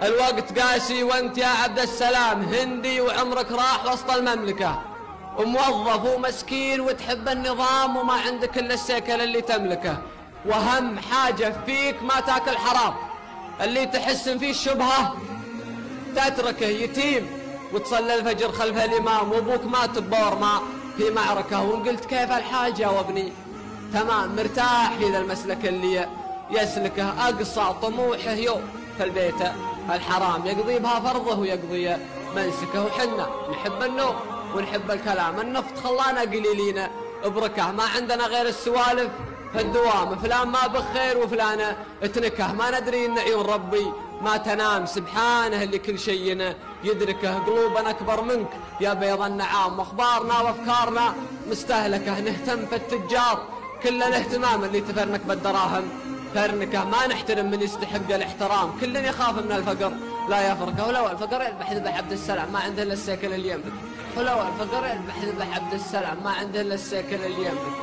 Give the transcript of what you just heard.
الوقت قاسي وانت يا عبد السلام هندي وعمرك راح وسط المملكة، وموظف ومسكين وتحب النظام وما عندك إلا السيكل اللي تملكه، وأهم حاجة فيك ما تاكل حرام، اللي تحس فيه الشبهة تتركه يتيم وتصلي الفجر خلف الإمام، وأبوك مات بورما في معركة، وقلت كيف الحال جاوبني تمام مرتاح في ذا المسلك اللي يسلكه، أقصى طموحه يوم في البيت الحرام يقضي بها فرضه ويقضي منسكه، وحنا نحب النوم ونحب الكلام، النفط خلانا قليلين بركه، ما عندنا غير السوالف في الدوام، فلان ما بخير وفلان اتنكه، ما ندري ان عيون ربي ما تنام، سبحانه اللي كل شيء يدركه، قلوبنا أكبر منك يا بيض النعام، واخبارنا وافكارنا مستهلكه، نهتم في التجار كل الاهتمام، اللي تفرنك بالدراهم فرنكه، ما نحترم من يستحق الاحترام، كل يخاف من الفقر لا يفركه، ولو الفقر يذبح ذبح عبد السلام ما عنده الا السيكل اللي يملك، ولو الفقر يذبح ذبح عبد السلام ما عنده الا السيكل اللي يملك.